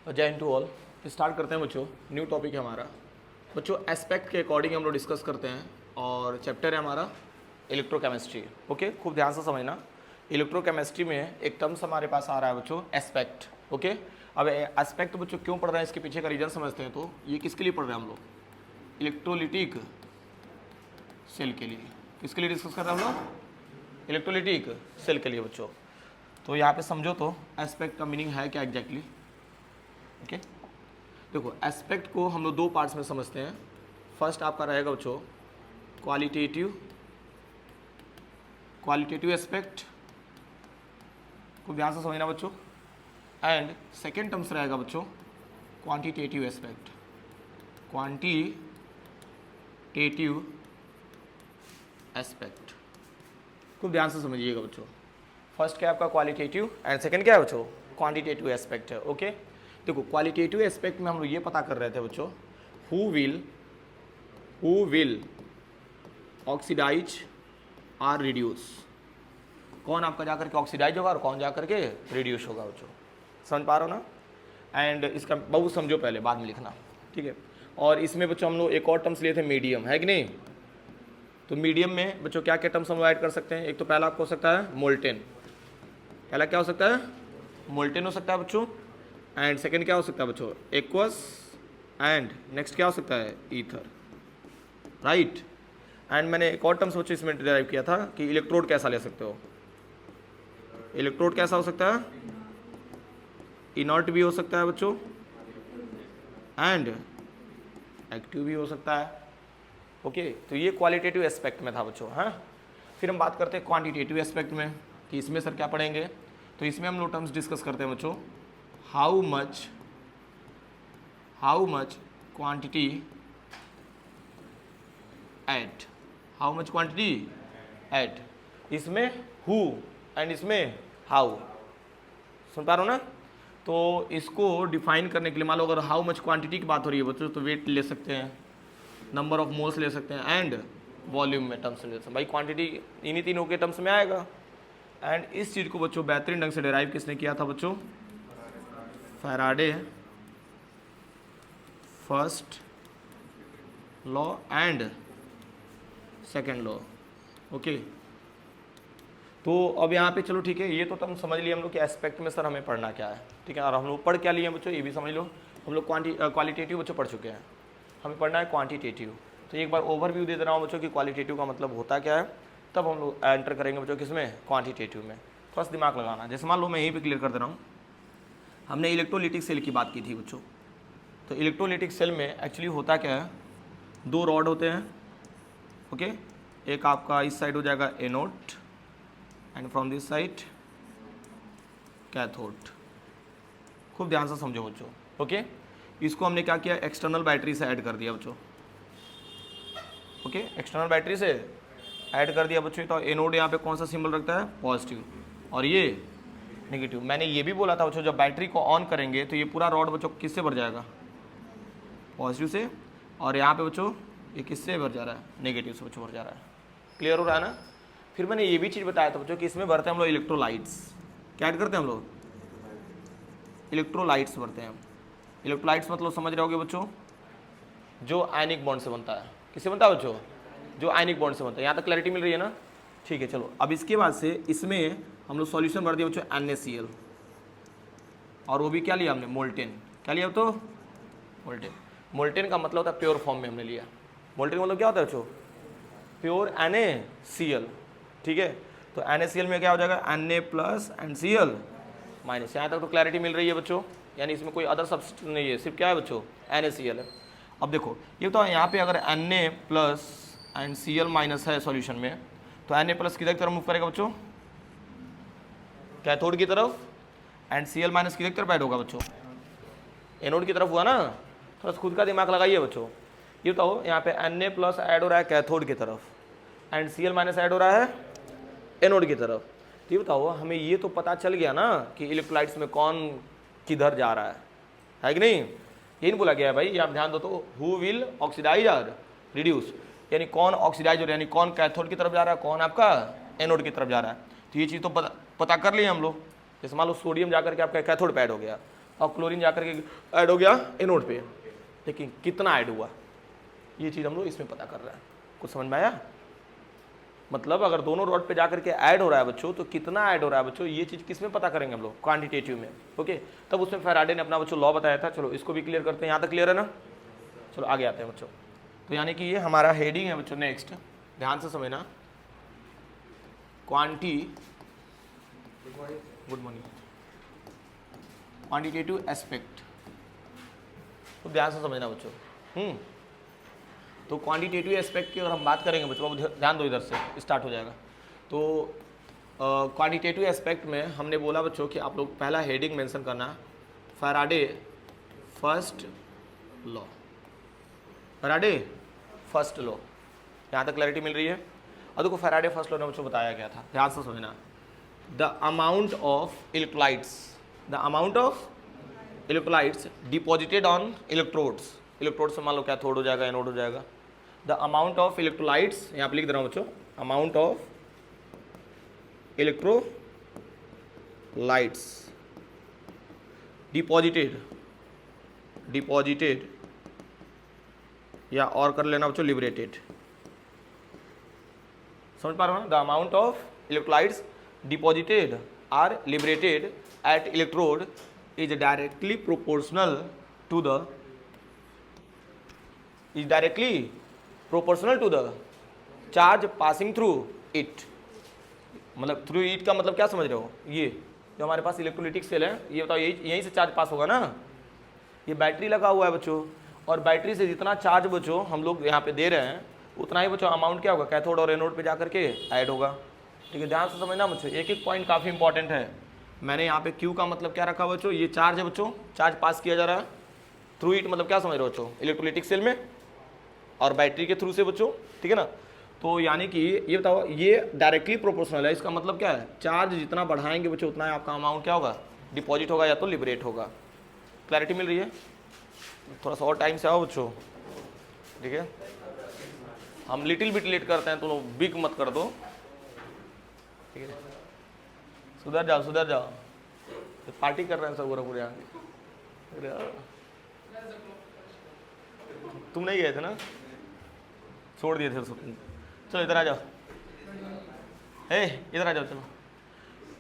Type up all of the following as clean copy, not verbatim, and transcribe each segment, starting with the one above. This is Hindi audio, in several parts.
जय हिंद टू ऑल। स्टार्ट करते हैं बच्चों, न्यू टॉपिक है हमारा। बच्चों एस्पेक्ट के अकॉर्डिंग हम लोग डिस्कस करते हैं और चैप्टर है हमारा इलेक्ट्रोकेमिस्ट्री। ओके, खूब ध्यान से समझना। इलेक्ट्रोकेमिस्ट्री में एक टर्म्स हमारे पास आ रहा है बच्चों, एस्पेक्ट। ओके, अब एस्पेक्ट बच्चों क्यों पढ़ रहे हैं, इसके पीछे का रीजन समझते हैं। तो ये किसके लिए पढ़ रहे हैं हम लोग? इलेक्ट्रोलिटिक सेल के लिए। किसके लिए डिस्कस कर रहे हैं हम लोग? इलेक्ट्रोलिटिक सेल के लिए बच्चों। तो यहाँ पे समझो तो एस्पेक्ट का मीनिंग है क्या एग्जैक्टली। ओके, देखो एस्पेक्ट को हम लोग दो पार्ट्स में समझते हैं। फर्स्ट आपका रहेगा बच्चों क्वालिटेटिव एस्पेक्ट को ध्यान से समझना बच्चों। एंड सेकेंड टर्म्स रहेगा बच्चों क्वांटिटेटिव एस्पेक्ट। क्वांटिटेटिव एस्पेक्ट खूब ध्यान से समझिएगा बच्चों। फर्स्ट क्या है आपका क्वालिटेटिव एंड सेकेंड क्या है बच्चों? क्वांटिटेटिव एस्पेक्ट है। ओके, देखो क्वालिटेटिव एस्पेक्ट में हम लोग ये पता कर रहे थे बच्चों, who will oxidize or reduce. कौन आपका जाकर के ऑक्सीडाइज होगा और कौन जाकर के रिड्यूस होगा बच्चों। समझ पा रहे हो ना? एंड इसका बहुत समझो पहले, बाद में लिखना, ठीक है। और इसमें बच्चों हम लोग एक और टर्म्स लिए थे, मीडियम, है कि नहीं? तो मीडियम में बच्चों क्या क्या टर्म्स हम ऐड कर सकते हैं? एक तो पहला आपको हो सकता है मोल्टेन। पहला क्या हो सकता है? मोल्टेन हो सकता है बच्चों। एंड सेकेंड क्या हो सकता है बच्चों? एक्वस। एंड नेक्स्ट क्या हो सकता है? Ether, right. एंड मैंने एक और टर्म्स बच्चों इसमें डिराइव किया था कि इलेक्ट्रोड कैसा ले सकते हो। इलेक्ट्रोड कैसा हो सकता है? इनर्ट भी हो सकता है बच्चों एंड एक्टिव भी हो सकता है। ओके, तो ये क्वालिटेटिव एस्पेक्ट में था बच्चों। हाँ, फिर हम बात करते हैं क्वांटिटेटिव एस्पेक्ट में कि इसमें सर क्या पढ़ेंगे। तो इसमें हम लोग टर्म्स डिस्कस करते हैं बच्चों, हाउ मच क्वांटिटी एट। इसमें हु एंड इसमें हाउ। सुन पा रहे हो ना? तो इसको डिफाइन करने के लिए मान लो अगर हाउ मच क्वांटिटी की बात हो रही है बच्चों, तो वेट ले सकते हैं, नंबर ऑफ मोल्स ले सकते हैं एंड वॉल्यूम में टर्म्स ले सकते हैं। भाई क्वांटिटी इन्हीं तीनों के टर्म्स में आएगा। एंड इस चीज़ को बच्चों बेहतरीन ढंग से डिराइव किसने किया था बच्चों? Faraday first law and second law. Okay, तो अब यहाँ पे चलो ठीक है, ये तो तुम समझ लिए हम लोग कि एस्पेक्ट में सर हमें पढ़ना क्या है, ठीक है। और हम लोग पढ़ क्या लिए बच्चों, ये भी समझ लो। हम लोग क्वालिटेटिव बच्चों पढ़ चुके हैं, हमें पढ़ना है क्वांटिटेटिव। तो एक बार ओवरव्यू दे दे रहा हूँ बच्चों कि क्वालिटेटिव का मतलब होता क्या है, तब हम लोग एंटर करेंगे बच्चों किसमें? क्वांटिटेटिव में। थोड़ा सा दिमाग लगाना। जैसे मान लो मैं यहीं पे क्लियर कर दे रहा हूँ, हमने इलेक्ट्रोलिटिक सेल की बात की थी बच्चों। तो इलेक्ट्रोलिटिक सेल में एक्चुअली होता क्या है, दो रॉड होते हैं। ओके, एक आपका इस साइड हो जाएगा anode and from this side cathode. खूब ध्यान से समझो बच्चों। ओके, इसको हमने क्या किया? एक्सटर्नल बैटरी से ऐड कर दिया बच्चों। ओके, एक्सटर्नल बैटरी से ऐड कर दिया बच्चों। तो एनोड यहाँ पे कौन सा सिंबल रखता है? पॉजिटिव, और ये नेगेटिव। मैंने ये भी बोला था बच्चों, जब बैटरी को ऑन करेंगे तो ये पूरा रॉड बच्चों किससे भर जाएगा? पॉजिटिव से। और यहाँ पे बच्चों ये किससे भर जा रहा है? नेगेटिव से बच्चों भर जा रहा है। क्लियर हो रहा है ना? फिर मैंने ये भी चीज़ बताया था बच्चों कि इसमें भरते हैं हम लोग इलेक्ट्रोलाइट्स। क्या ऐड करते हैं हम लोग? इलेक्ट्रोलाइट्स भरते हैं हम। इलेक्ट्रोलाइट्स मतलब समझ रहे होगे बच्चों, जो आयनिक बॉन्ड से बनता है। किससे बनता है बच्चों? जो आयनिक बॉन्ड से बनता है। यहाँ तक क्लैरिटी मिल रही है ना? ठीक है, चलो अब इसके बाद से इसमें हम लोग सॉल्यूशन भर दिया बच्चों NaCl, और वो भी क्या लिया हमने? मोल्टेन। क्या लिया? तो मोल्टेन। मोल्टेन का मतलब होता है प्योर फॉर्म में हमने लिया। मोल्टेन मतलब क्या होता है बच्चों? प्योर NaCl, ठीक है। तो NaCl में क्या हो जाएगा? Na plus and Cl minus. यहाँ तक तो क्लैरिटी मिल रही है बच्चों, यानी इसमें कोई अदर सब्स्टिट्यूट नहीं है, सिर्फ क्या है बच्चों? NaCl है। अब देखो ये तो यहाँ पे अगर Na plus and Cl minus है सॉल्यूशन में, तो Na प्लस किधर की तरफ मूव करेगा बच्चों? कैथोड की तरफ। एंड Cl माइनस किधर की तरफ ऐड होगा बच्चों? एनोड की तरफ हुआ ना? थोड़ा खुद का दिमाग लगाइए बच्चों। ये बताओ यहाँ पे Na प्लस ऐड हो रहा है कैथोड की तरफ एंड Cl माइनस ऐड हो रहा है एनोड की तरफ। तो ये बताओ हमें ये तो पता चल गया ना कि इलेक्ट्रोलाइट्स में कौन किधर जा रहा है कि नहीं? ये नहीं बोला गया है भाई, ये आप ध्यान दो। तो who will oxidize or reduce, यानी कौन ऑक्सीडाइज हो रहा है, यानी कौन कैथोड की तरफ जा रहा है, कौन आपका एनोड की तरफ जा रहा है। तो ये चीज़ तो पता कर लिए हम लोग। जैसे मान लो सोडियम जाकर के आपका कैथोड पे ऐड हो गया, और क्लोरीन जाकर के ऐड हो गया एनोड पे, लेकिन कितना ऐड हुआ ये चीज़ हम लोग इसमें पता कर रहे हैं। कुछ समझ में आया? मतलब अगर दोनों रॉड पे जाकर के ऐड हो रहा है बच्चों, तो कितना ऐड हो रहा है बच्चों, ये चीज़ किस में पता करेंगे हम लोग? क्वांटिटेटिव में। ओके, तब उसमें फैराडे ने अपना बच्चों लॉ बताया था। चलो इसको भी क्लियर करते हैं, यहाँ तक क्लियर है ना? चलो आगे आते हैं बच्चों। तो यानी कि ये हमारा हेडिंग है बच्चों। नेक्स्ट ध्यान से समझना, गुड मॉर्निंग, क्वांटिटेटिव एस्पेक्ट, तो ध्यान से समझना बच्चों। तो क्वांटिटेटिव एस्पेक्ट की अगर हम बात करेंगे बच्चों, ध्यान दो, इधर से स्टार्ट हो जाएगा। तो क्वांटिटेटिव एस्पेक्ट में हमने बोला बच्चों कि आप लोग पहला हेडिंग मेंशन करना, Faraday first law, Faraday first law. यहाँ तक क्लैरिटी मिल रही है? और देखो फैराडे फर्स्ट लॉ ने बच्चों बताया गया था, ध्यान से समझना, the amount of electrolytes, the amount of electrolytes deposited on electrodes, electrode से मान लो कैथोड हो जाएगा, एनोड हो जाएगा, द अमाउंट ऑफ इलेक्ट्रोलाइट्स, यहाँ पे लिख दे रहा हूँ बच्चों, अमाउंट ऑफ इलेक्ट्रोलाइट्स डिपॉजिटेड या और कर लेना बच्चों लिबरेटेड, समझ पा रहे हो ना? The amount of electrolytes deposited or liberated at electrode is directly proportional to the charge passing through it. मतलब थ्रू इट का मतलब क्या समझ रहे हो? ये जो हमारे पास इलेक्ट्रोलिटिक सेल है, ये बताओ यहीं से चार्ज पास होगा ना? ये बैटरी लगा हुआ है बच्चों, और बैटरी से जितना चार्ज बच्चों हम लोग यहाँ पे दे रहे हैं, उतना ही बच्चों अमाउंट क्या होगा, कैथोड और एनोड पे जाकर के ऐड होगा। ठीक है, ध्यान से समझना बच्चों, एक एक पॉइंट काफ़ी इंपॉर्टेंट है। मैंने यहाँ पे क्यू का मतलब क्या रखा बच्चों, ये चार्ज है बच्चों, चार्ज पास किया जा रहा है थ्रू इट, मतलब क्या समझ रहे हो बच्चों, इलेक्ट्रोलिटिक सेल में और बैटरी के थ्रू से बच्चों, ठीक है ना? तो यानी कि ये बताओ, ये डायरेक्टली प्रोपोर्शनल है, इसका मतलब क्या है, चार्ज जितना बढ़ाएंगे बच्चों उतना आपका अमाउंट क्या होगा, डिपॉजिट होगा या तो लिबरेट होगा। क्लैरिटी मिल रही है? थोड़ा सा और टाइम से आओ बच्चों, ठीक है? हम लिटिल बिट लेट करते हैं, तो बिग मत कर दो, ठीक है? सुधर जाओ, तो पार्टी कर रहे हैं सब पूरे आगे। तुम नहीं गए थे ना, छोड़ दिए थे सब। चलो इधर आ जाओ, इधर आ जाओ, चलो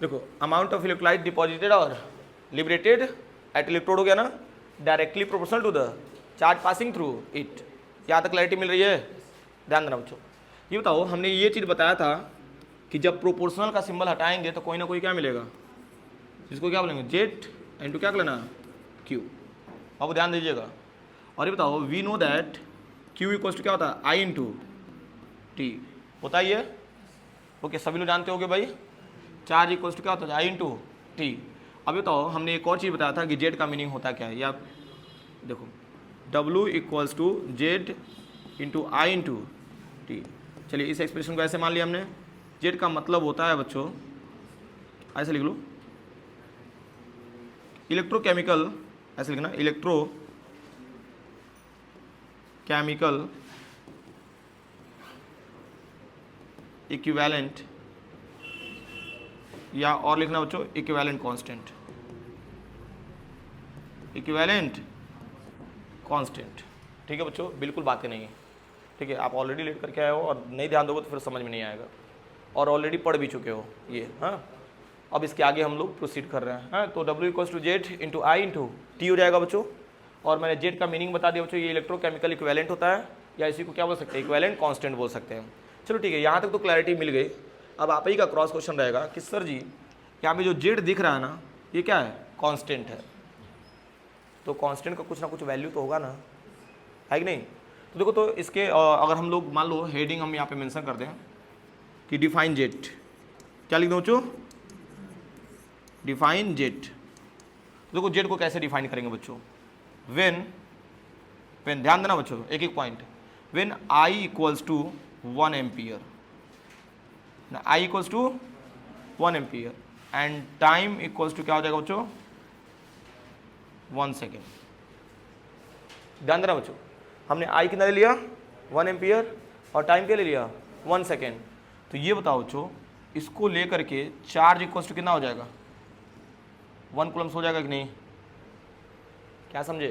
देखो, अमाउंट ऑफ इलेक्ट्रोलाइट डिपॉजिटेड और लिबरेटेड एट इलेक्ट्रोड हो गया ना, directly proportional to the charge passing through it. यहाँ तक क्लैरिटी मिल रही है? ध्यान देना बच्चों। ये बताओ, हमने ये चीज़ बताया था कि जब प्रोपोर्शनल का सिंबल हटाएंगे तो कोई ना कोई क्या मिलेगा, जिसको क्या बोलेंगे, जेड इंटू क्या कर लेना, क्यू। अब ध्यान दीजिएगा। और ये बताओ, we know that Q equals to क्या होता है, आई इंटू टी, होता ही है। ओके, सभी लोग जानते होगे भाई, चार्ज इक्वल्स टू क्या होता है, आई इंटू टी। अब बताओ, हमने एक और चीज़ बताया था कि जेड का मीनिंग होता क्या है, या देखो, W equals to Z into I into T. चलिए इस एक्सप्रेशन को ऐसे मान लिया हमने, जेड का मतलब होता है बच्चों, ऐसे लिख लो, इलेक्ट्रोकेमिकल, ऐसे लिखना, इलेक्ट्रोकेमिकल इक्विवेलेंट, या और लिखना बच्चों इक्विवेलेंट कांस्टेंट, इक्विवेलेंट कांस्टेंट। ठीक है बच्चों, बिल्कुल बातें नहीं है, ठीक है? आप ऑलरेडी लेट करके आए हो और नहीं ध्यान दोगे तो फिर समझ में नहीं आएगा, और ऑलरेडी पढ़ भी चुके हो ये। हाँ, अब इसके आगे हम लोग प्रोसीड कर रहे हैं। हाँ, तो W equals to Z into I into T हो जाएगा बच्चों। और मैंने जेड का मीनिंग बता दिया बच्चों, ये इलेक्ट्रोकेमिकल इक्विवेलेंट होता है, या इसी को क्या बोल सकते हैं, इक्विवेलेंट कांस्टेंट बोल सकते हैं। चलो ठीक है, यहाँ तक तो क्लैरिटी मिल गई। अब आप ही का क्रॉस क्वेश्चन रहेगा कि सर जी यहाँ पे जो जेड दिख रहा है ना, ये क्या है, कांस्टेंट है। तो कांस्टेंट का कुछ ना कुछ वैल्यू तो होगा ना, है कि नहीं? तो देखो, तो इसके अगर हम लोग मान लो हेडिंग हम यहाँ पे मेंशन कर दें कि डिफाइन जेड, क्या लिख दो बच्चों, डिफाइन जेड। तो देखो जेड को कैसे डिफाइन करेंगे बच्चों, व्हेन ध्यान देना बच्चों, एक एक point, when I equals to 1 ampere, I equals to 1 ampere and time equals to क्या हो जाएगा बच्चों, 1 सेकेंड। ध्यान देना बच्चों, हमने आई कितना ले लिया, 1 एम्पियर, और टाइम क्या ले लिया, 1 सेकेंड। तो ये बताओ बच्चों, इसको लेकर के चार्ज इक्वल्स टू कितना हो जाएगा, 1 कूलम्स हो जाएगा कि नहीं? क्या समझे?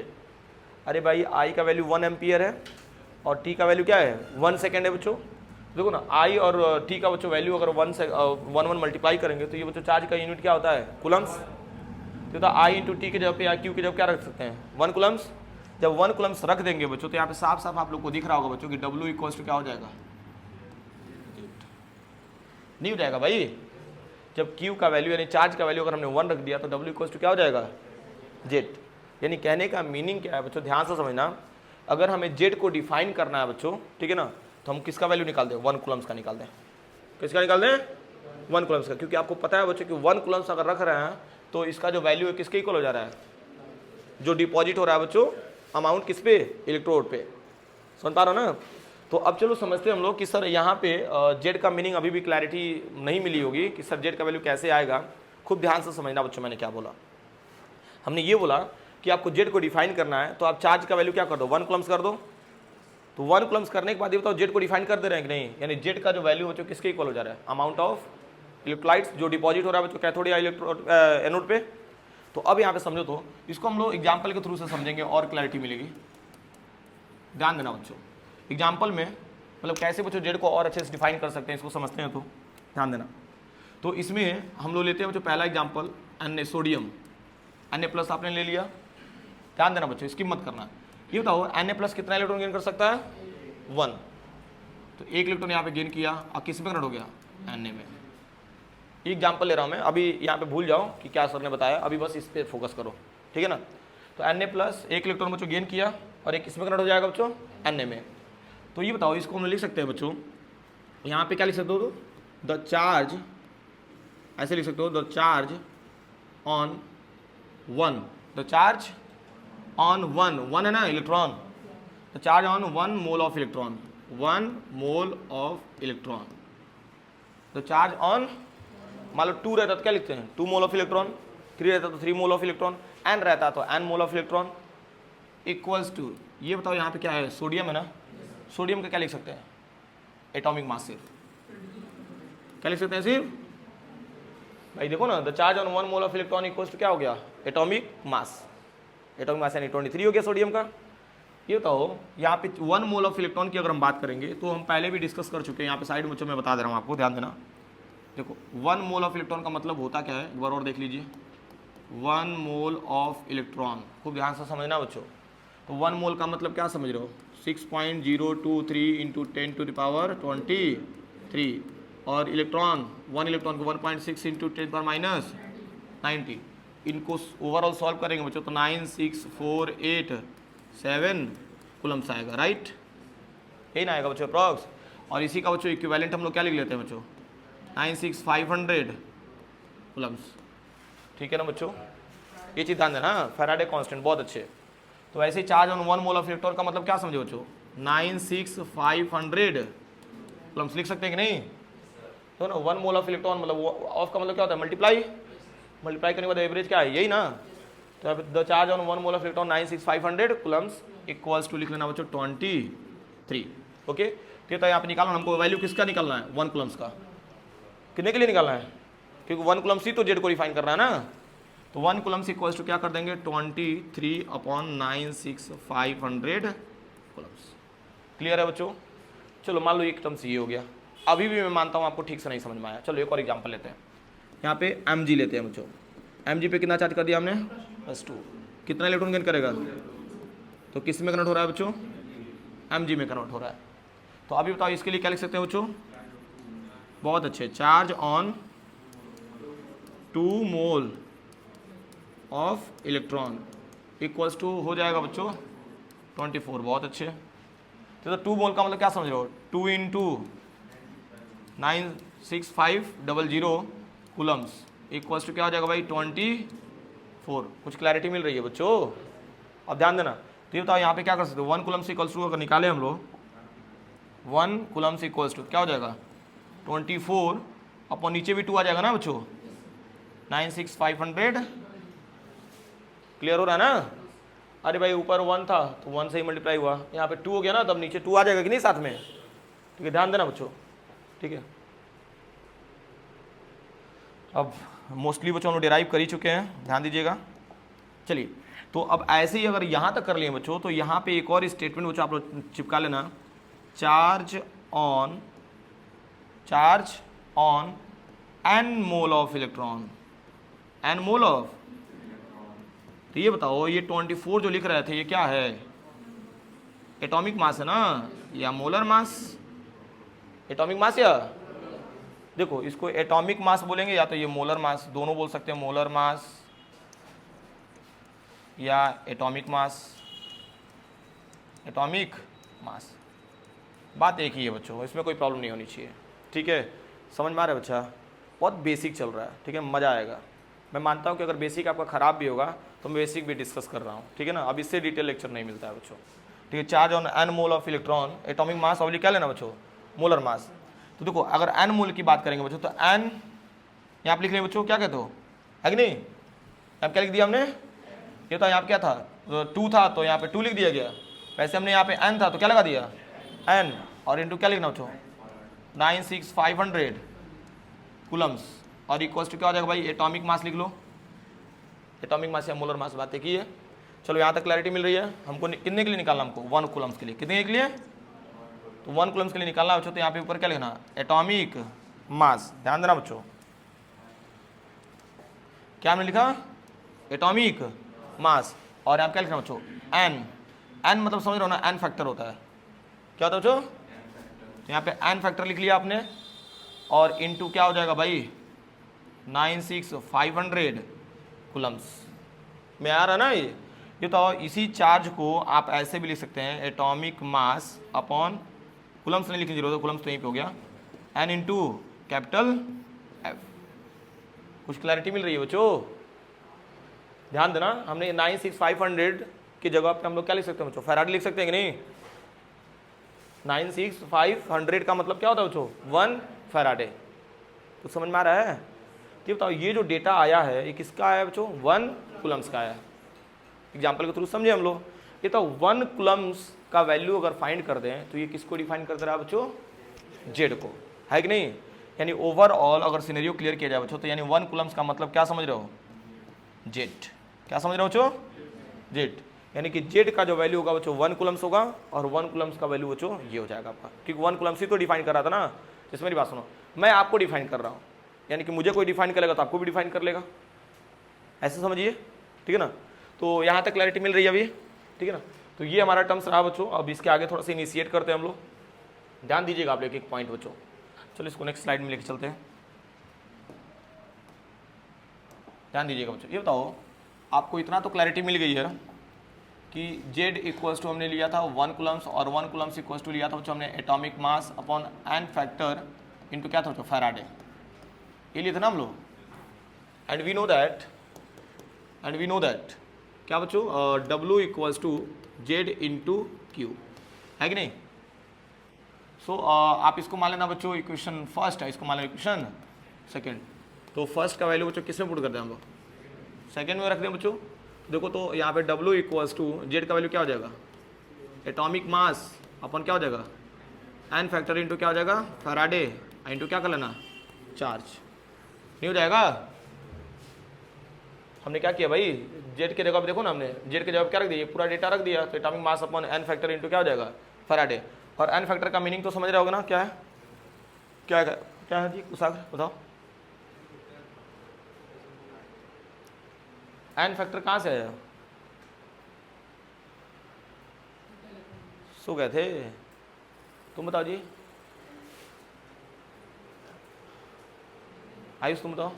अरे भाई आई का वैल्यू 1 एम्पियर है और टी का वैल्यू क्या है 1 सेकेंड है बच्चों। देखो ना आई और टी का बच्चों वैल्यू अगर 1 मल्टीप्लाई करेंगे तो ये बच्चों चार्ज का यूनिट क्या होता है कुलम्स। तो आई इंटू टी के जगह पे या क्यू के जगह क्या रख सकते हैं 1 कुलम्स। जब 1 कुलम्स रख देंगे बच्चों तो यहाँ पे साफ साफ आप लोग को दिख रहा होगा बच्चों कि W इक्वल्स टू क्या हो जाएगा, नहीं हो जाएगा भाई। जब Q का वैल्यू यानी चार्ज का वैल्यू अगर हमने 1 रख दिया तो W इक्वल्स टू क्या हो जाएगा जेड। यानी कहने का मीनिंग क्या है बच्चों, ध्यान से समझना, अगर हमें जेड को डिफाइन करना है बच्चों, ठीक है ना, तो हम किसका वैल्यू निकाल दें 1 कुलम्स का निकाल दें। किसका निकाल दें 1 कुलम्स का, क्योंकि आपको पता है बच्चों कि 1 कुलम्स अगर रख रहे हैं तो इसका जो वैल्यू है किसके इक्वल हो जा रहा है, जो डिपॉजिट हो रहा है बच्चों अमाउंट किस पे इलेक्ट्रोड पे। समझ पा रहे हो ना। तो अब चलो समझते हैं हम लोग कि सर यहाँ पे जेड का मीनिंग अभी भी क्लैरिटी नहीं मिली होगी कि सर जेड का वैल्यू कैसे आएगा। खूब ध्यान से समझना बच्चों, मैंने क्या बोला, हमने ये बोला कि आपको जेड को डिफाइन करना है तो आप चार्ज का वैल्यू क्या कर दो 1 कुलम्स कर दो। तो 1 कुलम्स करने के बाद ये बताओ जेड को डिफाइन कर दे रहे हैं कि नहीं, यानी जेड का जो वैल्यू बच्चों किसके इक्वल हो जा रहा है अमाउंट ऑफ इलेक्ट्रोलाइट्स जो डिपॉजिट हो रहा है बच्चों कैथोड या इलेक्ट्रोड एनोड पे। तो अब यहाँ पे समझो, तो इसको हम लोग एग्जाम्पल के थ्रू से समझेंगे और क्लैरिटी मिलेगी। ध्यान देना बच्चों, एग्जाम्पल में मतलब कैसे बच्चों जेड को और अच्छे से डिफाइन कर सकते हैं इसको समझते हैं। तो ध्यान देना, तो इसमें हम लोग लेते हैं बच्चों पहला example Na sodium, Na plus आपने ले लिया। ध्यान देना बच्चों, इसकी मत करना। ये बताओ Na प्लस कितना इलेक्ट्रॉन गेन कर सकता है 1, तो 1 इलेक्ट्रॉन यहाँ पे गेन किया और किस में कन्वर्ट हो गया Na में। एग्जाम्पल ले रहा हूँ मैं, अभी यहाँ पे भूल जाओ कि क्या सर ने बताया, अभी बस इस पर फोकस करो, ठीक है ना। तो Na प्लस 1 इलेक्ट्रॉन बच्चों गेन किया और एक इसमें कन्वर्ट हो जाएगा बच्चों Na में। तो ये बताओ इसको हम लिख सकते हैं बच्चों, यहाँ पे क्या लिख सकते हो, द चार्ज, ऐसे लिख सकते हो, the charge on 1, the charge on 1 है ना electron, the charge on 1 mole of electron, 1 mole of electron, the charge on, मान लो 2 रहता तो क्या लिखते हैं 2 मोल ऑफ इलेक्ट्रॉन, 3 रहता तो 3 मोल ऑफ इलेक्ट्रॉन, n रहता तो n mole of electron equals to, ये बताओ यहाँ पे क्या है सोडियम है ना, सोडियम का क्या लिख सकते हैं एटॉमिक मास, सिर्फ क्या लिख सकते हैं सिर्फ भाई देखो ना, the charge on 1 mole of electron equals to क्या हो गया एटॉमिक मास, एटॉमिक मास यानी 23 हो गया सोडियम का। ये बताओ यहाँ पे 1 मोल ऑफ इलेक्ट्रॉन की अगर हम बात करेंगे तो हम पहले भी डिस्कस कर चुके हैं, यहाँ पे साइड में मैं बता दे रहा हूँ आपको, ध्यान देना। देखो 1 मोल ऑफ इलेक्ट्रॉन का मतलब होता क्या है एक बार और देख लीजिए, 1 मोल ऑफ इलेक्ट्रॉन, खूब ध्यान से समझना बच्चों। तो 1 मोल का मतलब क्या समझ रहे हो 6.023 इंटू 10 टू द पावर 23, और इलेक्ट्रॉन 1 इलेक्ट्रॉन को 1.6 इंटू 10 पर माइनस 90। इनको ओवरऑल सॉल्व करेंगे बच्चों तो 96487 कुलम्स आएगा, राइट, यही ना आएगा बच्चों अप्रॉक्स। और इसी का बच्चों इक्विवेलेंट हम लोग क्या लिख लेते हैं बच्चों 96500 कुलम्स, ठीक है ना बच्चों, ये चीज़ ध्यान देना। फैराडे कांस्टेंट बहुत अच्छे। तो ऐसे ही charge on 1 mole of electron का मतलब क्या समझे बच्चों 96500 कुलम्स लिख सकते हैं कि नहीं। तो ना 1 मोल ऑफ इलेक्ट्रॉन मतलब ऑफ का मतलब क्या होता है मल्टीप्लाई, मल्टीप्लाई करने के बाद एवरेज क्या है यही ना। तो the charge on 1 mole of electron 96500 coulombs equals to लिख लेना बच्चों 23, ओके। तो यहाँ पे निकालना हमको वैल्यू किसका निकालना है 1 कुलम्स का, कितने के लिए निकालना है, क्योंकि 1 कुलम्स ही तो जेड को डिफाइन करना है ना। तो 1 कुलम्स इक्वल्स टू क्या कर देंगे 23/96500 कुलम्स। क्लियर है बच्चों। चलो मान लो एक टर्म्स ये हो गया, अभी भी मैं मानता हूँ आपको ठीक से नहीं समझ में आया। चलो एक और एग्जांपल लेते हैं, यहाँ पे mg लेते हैं बच्चों। mg पे कितना चार्ज कर दिया हमने +2, कितना इलेक्ट्रॉन गेन करेगा, तो किस में कन्वर्ट हो रहा है बच्चों mg में कन्वर्ट हो रहा है। तो अभी बताओ इसके लिए क्या लिख सकते हैं बच्चों, बहुत अच्छे, charge on 2 mole of electron equals to हो जाएगा बच्चों 24, बहुत अच्छे। तो 2 मोल का मतलब क्या समझ रहे हो 2 इंटू 96500 कुलम्स इक्वल्स टू क्या हो जाएगा भाई 24। कुछ क्लैरिटी मिल रही है बच्चों। अब ध्यान देना, तो ये बताओ यहाँ पे क्या कर सकते हो 1 कुलम्स इक्वल्स टू अगर निकाले हम लोग 1 कुलम्स इक्वल्स टू क्या हो जाएगा 24 अपॉन नीचे भी 2 आ जाएगा ना बच्चों 96500। क्लियर हो रहा है ना। अरे भाई ऊपर 1 था तो 1 से ही मल्टीप्लाई हुआ, यहाँ पे 2 हो गया ना, तब नीचे 2 आ जाएगा कि नहीं साथ में, ठीक है, ध्यान देना बच्चों, ठीक है। अब मोस्टली बच्चों हम लोग डिराइव कर ही चुके हैं, ध्यान दीजिएगा। चलिए तो अब ऐसे ही अगर यहाँ तक कर लिए बच्चों, तो यहाँ पे एक और स्टेटमेंट बच्चों आप लोग चिपका लेना, charge on n mole of electron, n mole of. तो ये बताओ, ये 24 जो लिख रहे थे ये क्या है? एटॉमिक मास है ना, या मोलर मास? एटॉमिक मास या, देखो इसको एटॉमिक मास बोलेंगे या तो ये मोलर मास, दोनों बोल सकते हैं, मोलर मास या एटॉमिक मास। एटॉमिक मास बात एक ही है बच्चों, इसमें कोई प्रॉब्लम नहीं होनी चाहिए, ठीक है? समझ में आ रहा है बच्चा? बहुत बेसिक चल रहा है, ठीक है, मज़ा आएगा। मैं मानता हूँ कि अगर बेसिक आपका ख़राब भी होगा तो मैं बेसिक भी डिस्कस कर रहा हूँ, ठीक है ना? अब इससे डिटेल लेक्चर नहीं मिलता है बच्चों, ठीक है? Charge on n mole of electron, atomic mass oblique क्या लेना बच्चों? Molar mass. तो देखो अगर n मोल की बात करेंगे बच्चों, तो n यहाँ पर लिख रहे बच्चों, क्या कहते हो, है कि नहीं? यहाँ क्या लिख दिया हमने? ये तो यहाँ पे क्या था, तो 2 था तो यहाँ पे 2 लिख दिया गया। वैसे हमने यहाँ पे n था तो क्या लगा दिया, n, और इंटू क्या लिखना बच्चों, 96500 कूलम्स, और इक्वल्स टू क्या हो जाएगा भाई, एटॉमिक मास लिख लो। एटॉमिक मास या मोलर मास बातें की है। चलो यहाँ तक क्लैरिटी मिल रही है हमको। कितने के लिए निकालना हमको? 1 कूलम्स के लिए। कितने के लिए? तो 1 कूलम्स के लिए निकालना है बच्चों। तो यहाँ पे ऊपर क्या लिखना, एटॉमिक मास। ध्यान देना बच्चों, क्या हमने लिखा, एटॉमिक मास, और यहाँ क्या लिखना बच्चों, n। n मतलब समझ रहे हो ना, n फैक्टर होता है। क्या होता है बच्चों? यहाँ पे n फैक्टर लिख लिया आपने, और इनटू क्या हो जाएगा भाई, 96500 कूलम्स में आ रहा ना ये तो इसी चार्ज को आप ऐसे भी लिख सकते हैं, एटॉमिक मास अपॉन, कूलम्स नहीं लिखने की जरूरत है, कूलम्स तो यहीं पे हो गया, n इंटू कैपिटल F। कुछ क्लैरिटी मिल रही है बच्चों? ध्यान देना, हमने 96500 की जगह पे हम लोग क्या लिख सकते हैं बच्चों, फैराडे लिख सकते हैं कि नहीं? 96500 का मतलब क्या होता है बच्चों, 1 फैराडे। तो समझ में आ रहा है? ये बताओ, ये जो डेटा आया है ये किसका आया है बच्चों? 1 कूलम्स का आया है। एग्जाम्पल के थ्रू समझे हम लोग। ये तो 1 कूलम्स का वैल्यू अगर फाइंड कर दें तो ये किसको डिफाइन कर दे रहा है बच्चों? जेड को, है कि नहीं? यानी ओवरऑल अगर सिनेरियो क्लियर किया जाए बच्चों, तो यानी 1 कूलम्स का मतलब क्या समझ रहे हो? जेड। क्या समझ रहे हो बच्चों? जेड। यानी कि जेड का जो वैल्यू होगा बच्चों 1 कूलम्स होगा, और 1 कूलम्स का वैल्यू बच्चों ये हो जाएगा आपका, क्योंकि 1 कूलम्स ही तो डिफाइन कर रहा था ना। जैसे मेरी बात सुनो, मैं आपको डिफाइन कर रहा हूँ, यानी कि मुझे कोई डिफाइन करेगा तो आपको भी डिफाइन कर लेगा, ऐसे समझिए, ठीक है ना? तो यहाँ तक क्लैरिटी मिल रही है अभी, ठीक है ना? तो ये हमारा टर्म्स रहा बच्चों। अब इसके आगे थोड़ा सा इनिशिएट करते हैं हम लोग। ध्यान दीजिएगा आप लोग एक पॉइंट बच्चों। चलो इसको नेक्स्ट स्लाइड में लेके चलते हैं। ध्यान दीजिएगा बच्चों, ये बताओ आपको इतना तो क्लैरिटी मिल गई है कि जेड इक्वल्स टू हमने लिया था 1 कूलम्स, और 1 कूलम्स इक्वल्स टू लिया था बच्चों हमने atomic mass upon n factor into क्या था बच्चों, फैराडे। ये लिए थे ना हम लोग। एंड वी नो दैट क्या बच्चों, W equals to Z into Q, है कि नहीं? सो आप इसको मान लेना बच्चों इक्वेशन फर्स्ट है, इसको मान लेना इक्वेशन सेकेंड। तो फर्स्ट का वैल्यू बच्चों किस में पुट करते हैं हम लोग? सेकेंड में रख दें बच्चों। देखो तो यहाँ पे W इक्वल्स टू जेड का वैल्यू क्या हो जाएगा, एटॉमिक मास अपन क्या हो जाएगा, n फैक्टर इंटू क्या हो जाएगा, फैराडे इंटू क्या कर लेना, चार्ज। नहीं हो जाएगा? हमने क्या किया भाई, जेड के जगह पे देखो ना, हमने जेड के जगह पे क्या रख दिया, ये पूरा डेटा रख दिया। तो atomic mass upon n factor into क्या हो जाएगा, फैराडे। और n फैक्टर का मीनिंग तो समझ रहे होगे ना, क्या है, क्या है जी कुशागर बताओ? n फैक्टर कहाँ से आया? सो गए थे तुम, बताओ जी आयुष, तुम बताओ।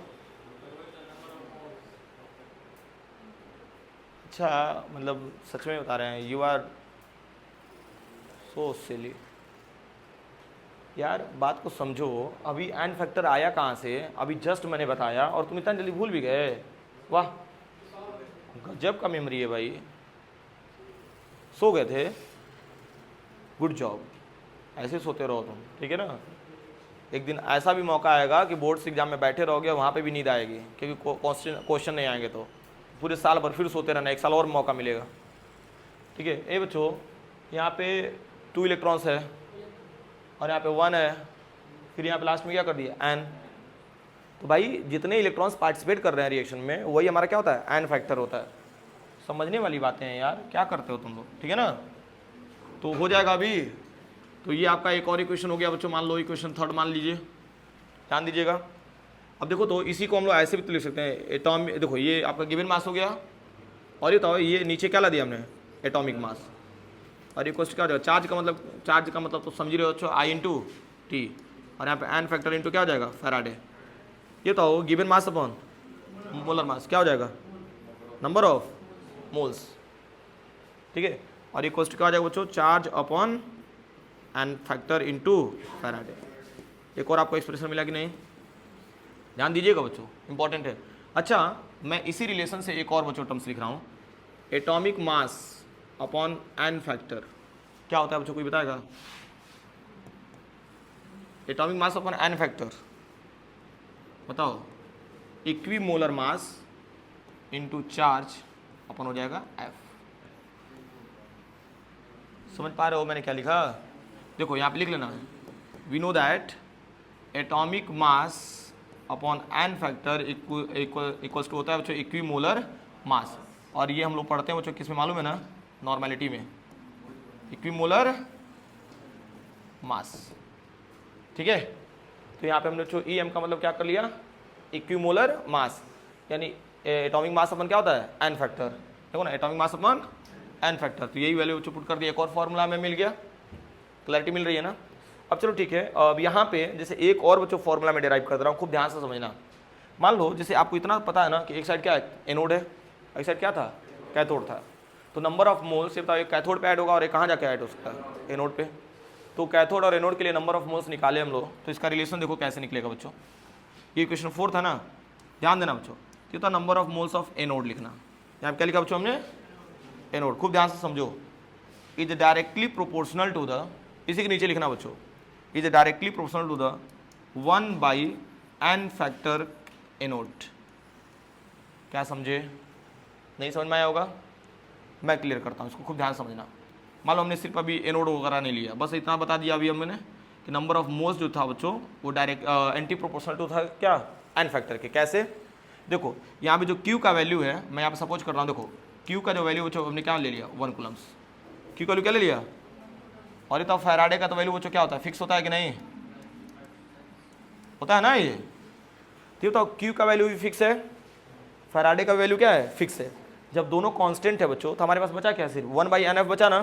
अच्छा, मतलब सच में बता रहे हैं, यू आर सो सिली। यार बात को समझो, अभी n फैक्टर आया कहाँ से, अभी जस्ट मैंने बताया और तुम इतना जल्दी भूल भी गए। वाह, गजब का मेमोरी है भाई। सो गए थे, गुड जॉब। ऐसे सोते रहो तुम, ठीक है ना? एक दिन ऐसा भी मौका आएगा कि बोर्ड्स एग्जाम में बैठे रहोगे, वहाँ पे भी नींद आएगी, क्योंकि क्वेश्चन नहीं आएंगे। तो पूरे साल भर फिर सोते रहना, 1 साल और मौका मिलेगा, ठीक है? ए बच्चों, यहाँ पे 2 इलेक्ट्रॉन्स है और यहाँ पे 1 है, फिर यहाँ पे लास्ट में क्या कर दिया, n। तो भाई जितने इलेक्ट्रॉन्स पार्टिसिपेट कर रहे हैं रिएक्शन में, वही हमारा क्या होता है, n फैक्टर होता है। समझने वाली बातें हैं यार, क्या करते हो तुम लोग, ठीक है ना। तो हो जाएगा अभी। तो ये आपका एक और इक्वेशन हो गया बच्चों, मान लो इक्वेशन थर्ड मान लीजिए, ध्यान दीजिएगा। अब देखो तो इसी को हम लोग ऐसे भी तो लिख सकते हैं, एटॉमिक, देखो ये आपका गिवन मास हो गया, और ये बताओ ये नीचे क्या ला दिया हमने, एटॉमिक मास, और ये क्वेश्चन क्या हो जाएगा, चार्ज का मतलब तो समझ रहे हो बच्चों, I इंटू टी, और यहाँ पे एन फैक्टर इंटू क्या हो जाएगा, फैराडे। ये तो given mass upon molar mass क्या हो जाएगा, नंबर ऑफ मोल्स, ठीक है। और ये क्वेश्चन क्या हो जाएगा बच्चों, charge upon N factor into Faraday. एक और आपको एक्सप्रेशन मिला कि नहीं, ध्यान दीजिएगा बच्चों, इंपॉर्टेंट है। अच्छा मैं इसी रिलेशन से एक और बच्चों टर्म्स लिख रहा हूँ, atomic mass upon N factor क्या होता है बच्चों, कोई बताएगा, atomic mass upon N factor बताओ, equimolar mass into charge upon हो जाएगा एफ। समझ पा रहे हो मैंने क्या लिखा, देखो यहाँ पे लिख लेना, we know that atomic mass upon N factor equals to होता है बच्चों इक्विमोलर मास, और ये हम लोग पढ़ते हैं बच्चों किस में मालूम है ना, नॉर्मेलिटी में, इक्विमोलर मास, ठीक है। तो यहाँ पे हमने जो ई एम का मतलब क्या कर लिया, इक्विमोलर मास, यानी एटॉमिक मास अपन क्या होता है, एन फैक्टर, देखो ना, एटॉमिक मास अपन एन फैक्टर, तो यही वैल्यू पुट कर दिया, एक और फॉर्मूला में मिल गया, क्लैरिटी मिल रही है ना। अब चलो ठीक है, अब यहाँ पे जैसे एक और बच्चों फॉर्मूला में डिराइव कर रहा हूँ, खूब ध्यान से समझना। मान लो जैसे आपको इतना पता है ना कि एक साइड क्या है, एनोड है, एक साइड क्या था, कैथोड था, तो नंबर ऑफ मोल्स ये बताओ, एक कैथोड पे ऐड होगा और एक कहाँ जाके ऐड हो सकता है, एनोड पे। तो कैथोड और एनोड के लिए नंबर ऑफ मोल्स निकाले हम लोग, तो इसका रिलेशन देखो कैसे निकलेगा बच्चों, ये क्वेश्चन 4 था ना, ध्यान देना बच्चों, ये था number of moles of anode लिखना, यहाँ पे क्या लिखा बच्चों हमने, एनोड, खूब ध्यान से समझो, is directly proportional to the, इसी के नीचे लिखना बच्चों, is directly proportional to the 1/n factor anode. क्या समझे, नहीं समझ में आया होगा, मैं क्लियर करता हूँ इसको, खूब ध्यान समझना। मान लो हमने सिर्फ अभी एनोड वगैरह नहीं लिया, बस इतना बता दिया अभी हमने कि नंबर ऑफ मोल्स जो था बच्चों वो डायरेक्ट एंटी प्रोपोर्शनल टू था क्या, एन फैक्टर के। कैसे, देखो यहाँ पे जो Q का वैल्यू है, मैं यहाँ पे सपोज कर रहा हूँ, देखो Q का जो वैल्यू बच्चों हमने क्या ले लिया, 1 कूलम्स, Q का वैल्यू क्या ले लिया, और ये तो फैराडे का तो वैल्यू बच्चों क्या होता है, फिक्स होता है कि नहीं, होता है ना ये, तो Q का वैल्यू भी फिक्स है, फैराडे का वैल्यू क्या है, फिक्स है। जब दोनों कांस्टेंट है बच्चों तो हमारे पास बचा क्या, सिर्फ 1/nf बचा ना।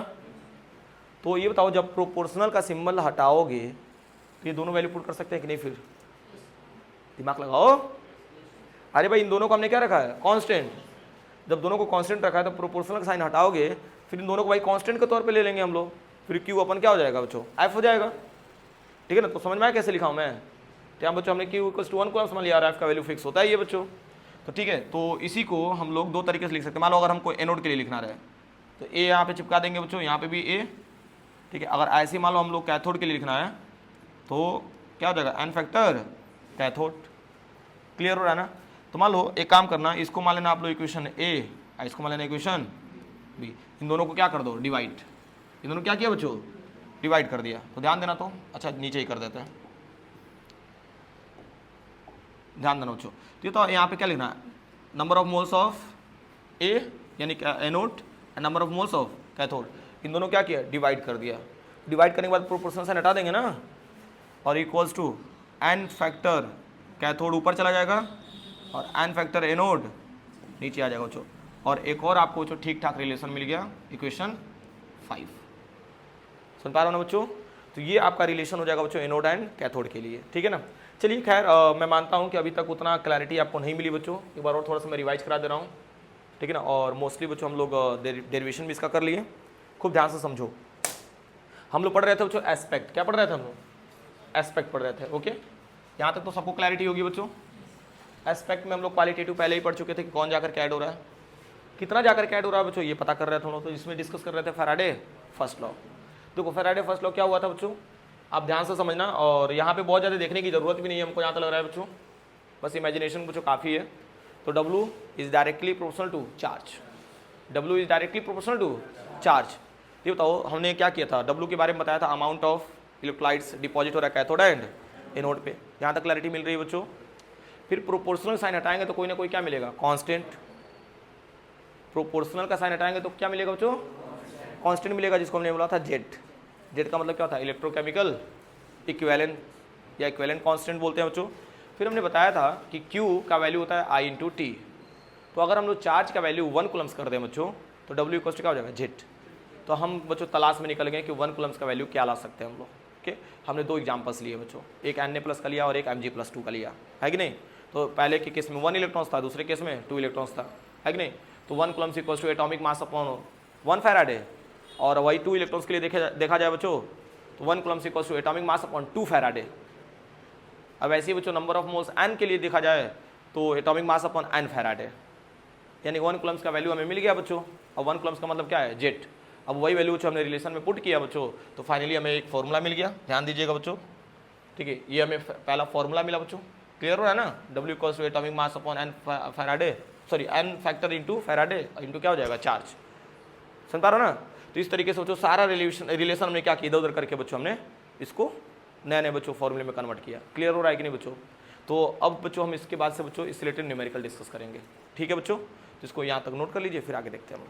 तो ये बताओ जब प्रोपोर्शनल का सिंबल हटाओगे तो ये दोनों वैल्यू पुट कर सकते हैं कि नहीं, फिर दिमाग लगाओ। अरे भाई इन दोनों को हमने क्या रखा है, कांस्टेंट, जब दोनों को कांस्टेंट रखा है तो प्रोपोर्शनल का साइन हटाओगे, फिर इन दोनों को भाई कांस्टेंट के तौर पे ले लेंगे हम लोग, फिर Q अपन क्या हो जाएगा बच्चों, एफ हो जाएगा, ठीक है ना। तो समझ में आया कैसे लिखा हूँ मैं, तो यहाँ बच्चों हमने Q = 1 कूलम्स मान लिया, एफ का वैल्यू फिक्स होता है ये बच्चों, तो ठीक है। तो इसी को हम लोग दो तरीके से लिख सकते हैं, मान लो अगर हमको एनोड के लिए लिखना रहे तो ए यहाँ पे चिपका देंगे बच्चों, यहाँ पे भी ए, ठीक है। अगर ऐसे मान लो हम लोग कैथोड के लिए लिखना है तो क्या हो जाएगा, एन फैक्टर कैथोड, क्लियर हो रहा है ना। तो मान लो एक काम करना, इसको मान लेना आप लोग इक्वेशन ए, इसको मान लेना इक्वेशन बी, इन दोनों को क्या कर दो, डिवाइड, इन दोनों क्या किया बच्चों, डिवाइड कर दिया। तो ध्यान देना, तो अच्छा नीचे ही कर देते हैं, ध्यान देना बच्चों। तो यहाँ पे क्या लिखना है, number of moles of A यानी anode and number of moles of cathode, इन दोनों क्या किया, डिवाइड कर दिया। डिवाइड करने के बाद प्रोपोर्शनल साइन हटा देंगे ना, और equals to N factor cathode ऊपर चला जाएगा और एन फैक्टर एनोड नीचे आ जाएगा बच्चों। और एक और आपको जो ठीक ठाक रिलेशन मिल गया, इक्वेशन 5, सुन पा रहे हो ना बच्चों। तो ये आपका रिलेशन हो जाएगा बच्चों एनोड एंड कैथोड के लिए, ठीक है ना। चलिए खैर मैं मानता हूँ कि अभी तक उतना क्लैरिटी आपको नहीं मिली बच्चों, एक बार और थोड़ा सा मैं रिवाइज करा दे रहा हूँ, ठीक है ना। और मोस्टली बच्चों हम लोग डेरिवेशन भी इसका कर लिए, खूब ध्यान से समझो। हम लोग पढ़ रहे थे बच्चों एस्पेक्ट, क्या पढ़ रहे थे हम लोग, एस्पेक्ट पढ़ रहे थे, ओके। यहाँ तक तो सबको क्लैरिटी होगी बच्चों। एस्पेक्ट में हम लोग क्वालिटेटिव पहले ही पढ़ चुके थे कि कौन जाकर के ऐड हो रहा है, कितना जाकर के ऐड हो रहा है बच्चों, ये पता कर रहे थे हम लोग। तो इसमें डिस्कस कर रहे थे फैराडे फर्स्ट लॉ। देखो फैराडे फर्स्ट लॉ क्या हुआ था बच्चों, आप ध्यान से समझना, और यहाँ पे बहुत ज़्यादा देखने की जरूरत भी नहीं है हमको, यहाँ तक लग रहा है बच्चों, बस इमेजिनेशन बच्चों काफ़ी है। तो W is directly proportional to charge, W is directly proportional to charge. ये बताओ हमने क्या किया था, W के बारे में बताया था, अमाउंट ऑफ इलेक्ट्रोलाइट्स डिपॉजिट हो रहा है कैथोड एंड एनोड पे, यहाँ तक क्लैरिटी मिल रही है बच्चों। फिर प्रोपोर्शनल साइन हटाएंगे तो कोई ना कोई क्या मिलेगा, कांस्टेंट, प्रोपोर्शनल का साइन हटाएंगे तो क्या मिलेगा बच्चों, कांस्टेंट मिलेगा, जिसको हमने बोला था जेड। जेड का मतलब क्या होता है, इलेक्ट्रोकेमिकल इक्विवेलेंट या इक्विवेलेंट कांस्टेंट बोलते हैं बच्चों। फिर हमने बताया था कि Q का वैल्यू होता है I इंटू टी। तो अगर हम लोग चार्ज का वैल्यू 1 कूलम्स कर दें बच्चों तो W इक्वल टू क्या हो जाएगा, जेड। तो हम बच्चों तलाश में निकल गए कि 1 कूलम्स का वैल्यू क्या ला सकते हैं हम लोग। ओके, हमने 2 एग्जाम्पल्स लिए बच्चों, एक Na+ का लिया और एक Mg+2 का लिया, है कि नहीं। तो पहले के केस में 1 इलेक्ट्रॉन्स था, दूसरे केस में 2 इलेक्ट्रॉन्स था, है कि नहीं। तो 1 coulombs equal to atomic mass upon 1 Faraday, और वही 2 इलेक्ट्रॉन्स के लिए देखा जाए बच्चों तो 1 coulombs equal to atomic mass upon 2 Faraday. अब ऐसे ही बच्चों नंबर ऑफ मोल्स n के लिए देखा जाए तो atomic mass upon n Faraday, यानी 1 कूलम्स का वैल्यू हमें मिल गया बच्चों। अब 1 कूलम्स का मतलब क्या है, जेट। अब वही वैल्यू जो हमने रिलेशन में पुट किया बच्चों तो फाइनली हमें एक फॉर्मूला मिल गया, ध्यान दीजिएगा बच्चों, ठीक है। ये हमें पहला फॉर्मूला मिला बच्चों, क्लियर हो रहा है ना। W equals to atomic mass upon n Faraday, sorry n factor into Faraday into क्या हो जाएगा, चार्ज। समझ पा रहे हो ना। तो इस तरीके से बच्चों सारा रिलेशन हमने क्या किया, इधर उधर करके बच्चों हमने इसको नए नए बच्चों फॉर्मूले में कन्वर्ट किया। क्लियर हो रहा है कि नहीं बच्चों। तो अब बच्चों हम इसके बाद से बच्चों इस रिलेटेड न्यूमेरिकल डिस्कस करेंगे, ठीक है बच्चों। तो इसको यहाँ तक नोट कर लीजिए, फिर आगे देखते हैं हम।